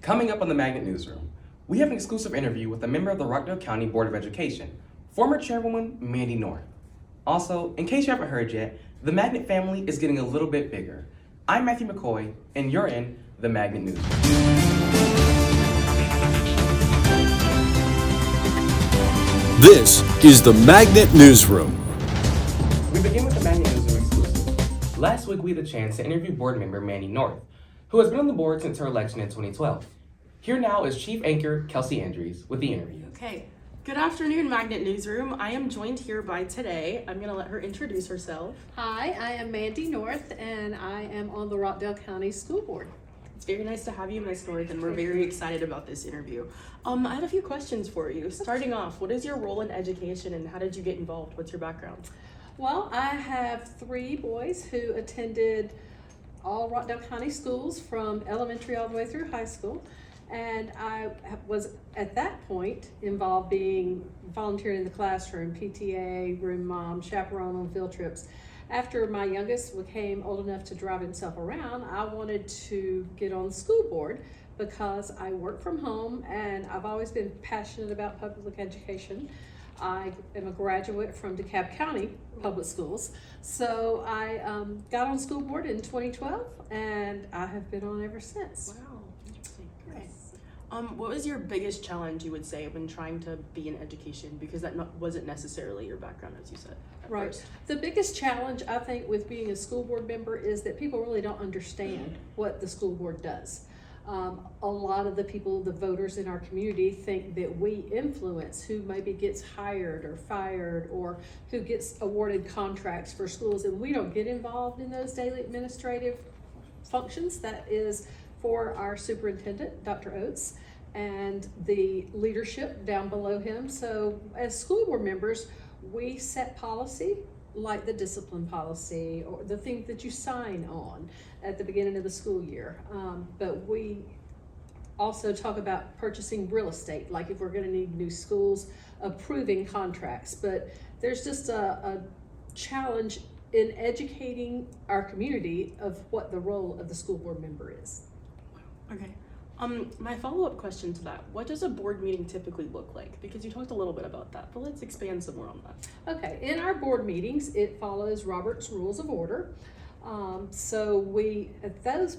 Coming up on the Magnet Newsroom, we have an exclusive interview with a member of the Rockdale County Board of Education, former Chairwoman Mandy North. Also, in case you haven't heard yet, the Magnet family is getting a little bit bigger. I'm Matthew McCoy, and you're in the Magnet Newsroom. This is the Magnet Newsroom. We begin with the Magnet Newsroom exclusive. Last week, we had the chance to interview board member Mandy North, who has been on the board since her election in 2012. Here now is Chief Anchor Kelsey Andrews with the interview. Okay. Good afternoon, Magnet Newsroom. I am joined here by today. I'm going to let her introduce herself. Hi, I am Mandy North, and I am on the Rockdale County School Board. It's very nice to have you, Ms. North, and we're very excited about this interview. I have a few questions for you. Starting off, what is your role in education and how did you get involved? What's your background? Well, I have 3 boys who attended all Rockdale County schools from elementary all the way through high school. And I was at that point involved being volunteering in the classroom, PTA, room mom, chaperone on field trips. After my youngest became old enough to drive himself around, I wanted to get on the school board because I work from home and I've always been passionate about public education. I am a graduate from DeKalb County Public Schools. So I got on school board in 2012 and I have been on ever since. Wow, interesting. Great. What was your biggest challenge, you would say, when trying to be in education? Because that wasn't necessarily your background, as you said. Right. First. The biggest challenge, I think, with being a school board member is that people really don't understand what the school board does. A lot of the people, the voters in our community, think that we influence who maybe gets hired or fired or who gets awarded contracts for schools, and we don't get involved in those daily administrative functions. That is for our superintendent, Dr. Oates, and the leadership down below him. So as school board members, we set policy, like the discipline policy or the things that you sign on at the beginning of the school year. But we also talk about purchasing real estate, like if we're going to need new schools, approving contracts. But there's just a challenge in educating our community of what the role of the school board member is. Okay. My follow-up question to that, what does a board meeting typically look like? Because you talked a little bit about that, but let's expand some more on that. Okay, in our board meetings, it follows Robert's Rules of Order. So we, at those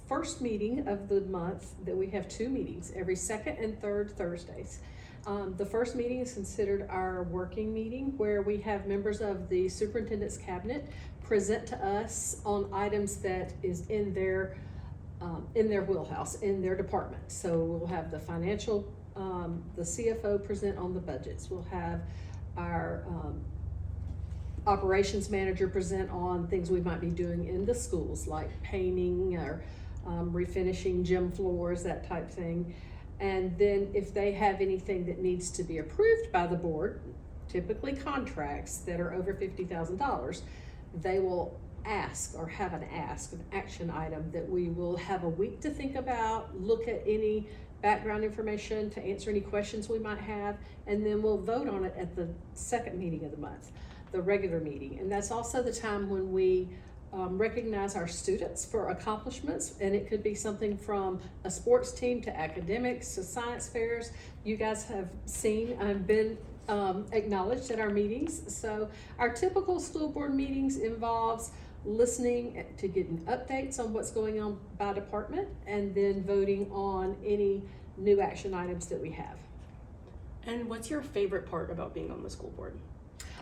first meeting of the month, that we have 2 meetings, every second and third Thursdays. The first meeting is considered our working meeting, where we have members of the superintendent's cabinet present to us on items that is in their wheelhouse, in their department. So we'll have the financial, the CFO present on the budgets. We'll have our operations manager present on things we might be doing in the schools, like painting or refinishing gym floors, that type thing. And then if they have anything that needs to be approved by the board, typically contracts that are over $50,000, they will ask or have an action item that we will have a week to think about, look at any background information to answer any questions we might have, and then we'll vote on it at the second meeting of the month, the regular meeting. And that's also the time when we recognize our students for accomplishments, and it could be something from a sports team to academics to science fairs. You guys have seen and been acknowledged at our meetings. So our typical school board meetings involves listening to getting updates on what's going on by department, and then voting on any new action items that we have. And what's your favorite part about being on the school board?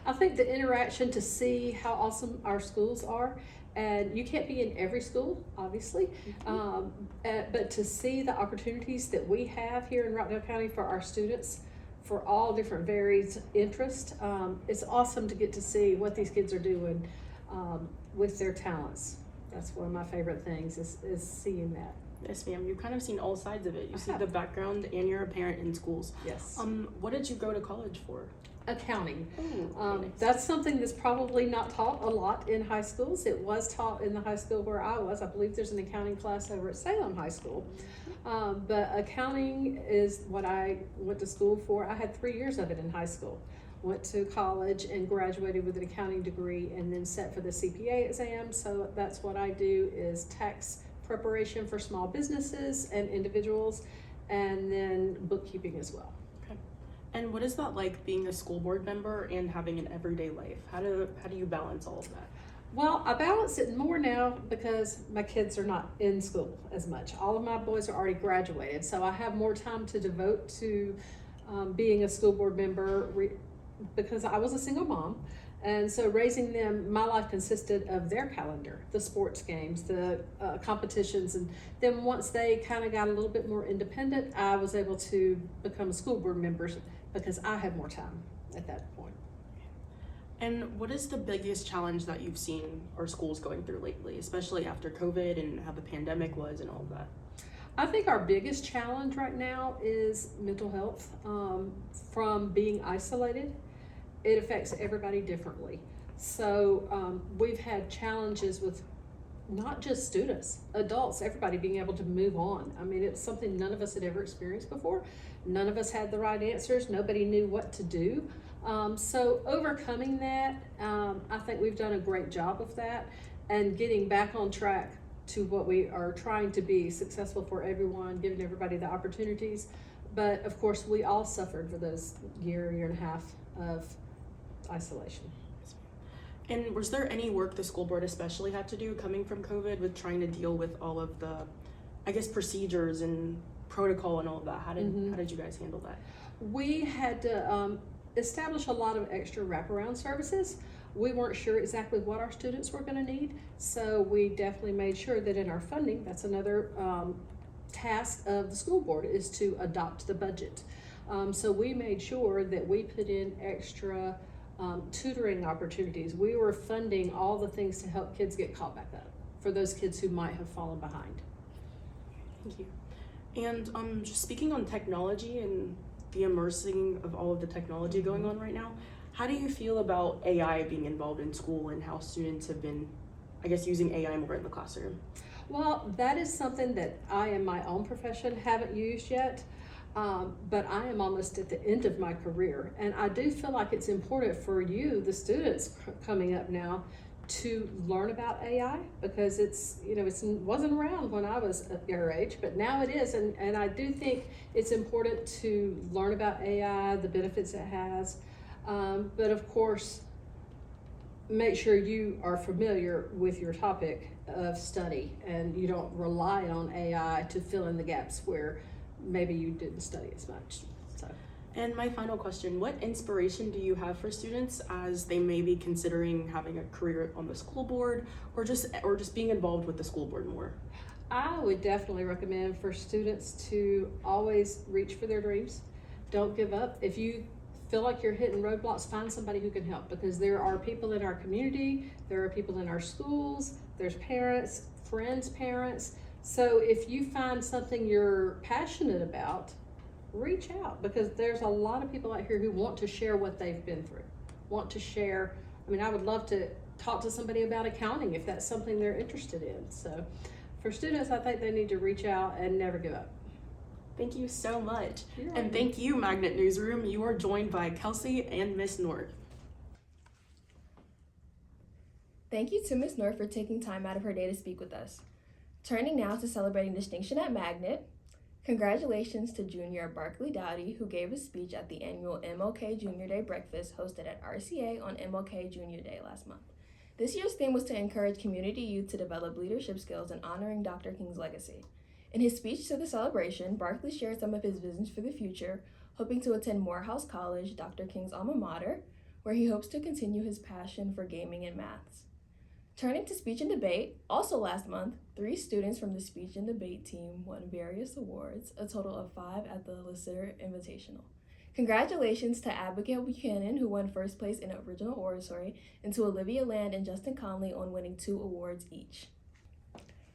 I think the interaction to see how awesome our schools are, and you can't be in every school, obviously, but to see the opportunities that we have here in Rockdale County for our students, for all different varied interests, it's awesome to get to see what these kids are doing with their talents. That's one of my favorite things is seeing that. Yes, ma'am. You've kind of seen all sides of it. You see the background, and you're a parent in schools. Yes. What did you go to college for? Accounting. Nice. That's something that's probably not taught a lot in high schools. It was taught in the high school where I was. I believe there's an accounting class over at Salem High School. But accounting is what I went to school for. I had 3 years of it in high school. went to college and graduated with an accounting degree and then set for the CPA exam. So that's what I do, is tax preparation for small businesses and individuals, and then bookkeeping as well. Okay. And what is that like, being a school board member and having an everyday life? How do you balance all of that? Well, I balance it more now because my kids are not in school as much. All of my boys are already graduated, so I have more time to devote to being a school board member because I was a single mom. And so raising them, my life consisted of their calendar, the sports games, the competitions. And then once they kind of got a little bit more independent, I was able to become a school board member because I had more time at that point. And what is the biggest challenge that you've seen our schools going through lately, especially after COVID and how the pandemic was and all of that? I think our biggest challenge right now is mental health. From being isolated, it affects everybody differently. So we've had challenges with not just students, adults, everybody being able to move on. I mean, it's something none of us had ever experienced before. None of us had the right answers. Nobody knew what to do. So overcoming that, I think we've done a great job of that, and getting back on track to what we are trying to be successful for everyone, giving everybody the opportunities. But of course, we all suffered for those year and a half of isolation. And was there any work the school board especially had to do coming from COVID with trying to deal with all of the, I guess, procedures and protocol and all of that? How did you guys handle that? We had to establish a lot of extra wraparound services. We weren't sure exactly what our students were going to need, so we definitely made sure that in our funding, that's another task of the school board, is to adopt the budget. So we made sure that we put in extra tutoring opportunities. We were funding all the things to help kids get caught back up for those kids who might have fallen behind. Thank you. And just speaking on technology and the immersing of all of the technology going on right now, how do you feel about AI being involved in school and how students have been, I guess, using AI more in the classroom? Well, that is something that I in my own profession haven't used yet, but I am almost at the end of my career, and I do feel like it's important for you, the students coming up now, to learn about AI, because it wasn't around when I was at your age, but now it is, and I do think it's important to learn about AI, the benefits it has, but of course, make sure you are familiar with your topic of study and you don't rely on AI to fill in the gaps where maybe you didn't study as much. And my final question, what inspiration do you have for students as they may be considering having a career on the school board or just being involved with the school board more? I would definitely recommend for students to always reach for their dreams. Don't give up. If you feel like you're hitting roadblocks, find somebody who can help, because there are people in our community, there are people in our schools, there's parents, friends' parents. So if you find something you're passionate about, reach out, because there's a lot of people out here who want to share what they've been through, want to share. I mean, I would love to talk to somebody about accounting if that's something they're interested in. So for students, I think they need to reach out and never give up. Thank you so much. You're and welcome. thank you, Magnet Newsroom. You are joined by Kelsey and Miss North. Thank you to Ms. North for taking time out of her day to speak with us. Turning now to celebrating distinction at Magnet, congratulations to Junior Barkley Dowdy, who gave a speech at the annual MLK Junior Day breakfast hosted at RCA on MLK Junior Day last month. This year's theme was to encourage community youth to develop leadership skills and honoring Dr. King's legacy. In his speech to the celebration, Barkley shared some of his visions for the future, hoping to attend Morehouse College, Dr. King's alma mater, where he hopes to continue his passion for gaming and maths. Turning to speech and debate, also last month, 3 students from the speech and debate team won various awards, a total of 5 at the Lycitter Invitational. Congratulations to Abigail Buchanan, who won first place in original oratory, and to Olivia Land and Justin Conley on winning 2 awards each.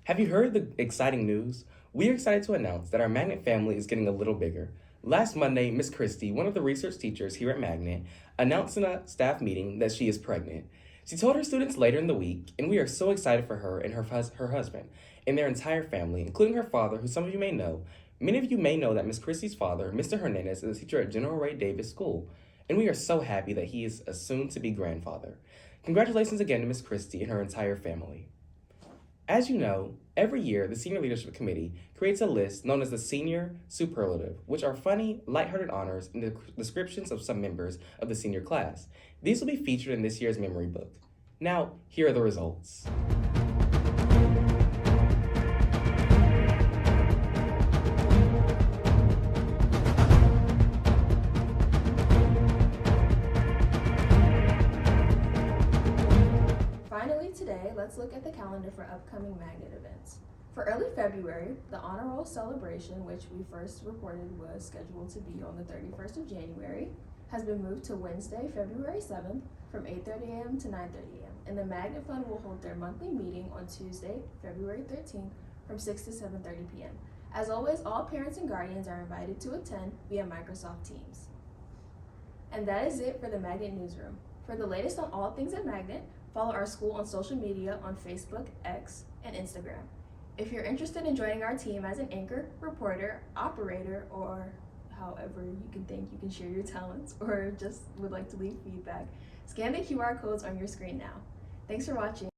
Have you heard the exciting news? We are excited to announce that our Magnet family is getting a little bigger. Last Monday, Miss Christie, one of the research teachers here at Magnet, announced in a staff meeting that she is pregnant. She told her students later in the week, and we are so excited for her and her husband and their entire family, including her father, who some of you may know. Many of you may know that Miss Christie's father, Mr. Hernandez, is a teacher at General Ray Davis School. and we are so happy that he is a soon-to-be grandfather. Congratulations again to Miss Christie and her entire family. As you know, every year the Senior Leadership Committee creates a list known as the Senior Superlative, which are funny, lighthearted honors and descriptions of some members of the senior class. These will be featured in this year's memory book. Now, here are the results. Finally, today, let's look at the calendar for upcoming Magnet events. For early February, the Honor Roll celebration, which we first reported was scheduled to be on the 31st of January, has been moved to Wednesday, February 7th from 8:30 a.m. to 9:30 a.m. And the Magnet Fund will hold their monthly meeting on Tuesday, February 13th from 6 to 7:30 p.m. As always, all parents and guardians are invited to attend via Microsoft Teams. And that is it for the Magnet Newsroom. For the latest on all things at Magnet, follow our school on social media on Facebook, X, and Instagram. If you're interested in joining our team as an anchor, reporter, operator, or however you can think you can share your talents, or just would like to leave feedback, scan the QR codes on your screen now. Thanks for watching.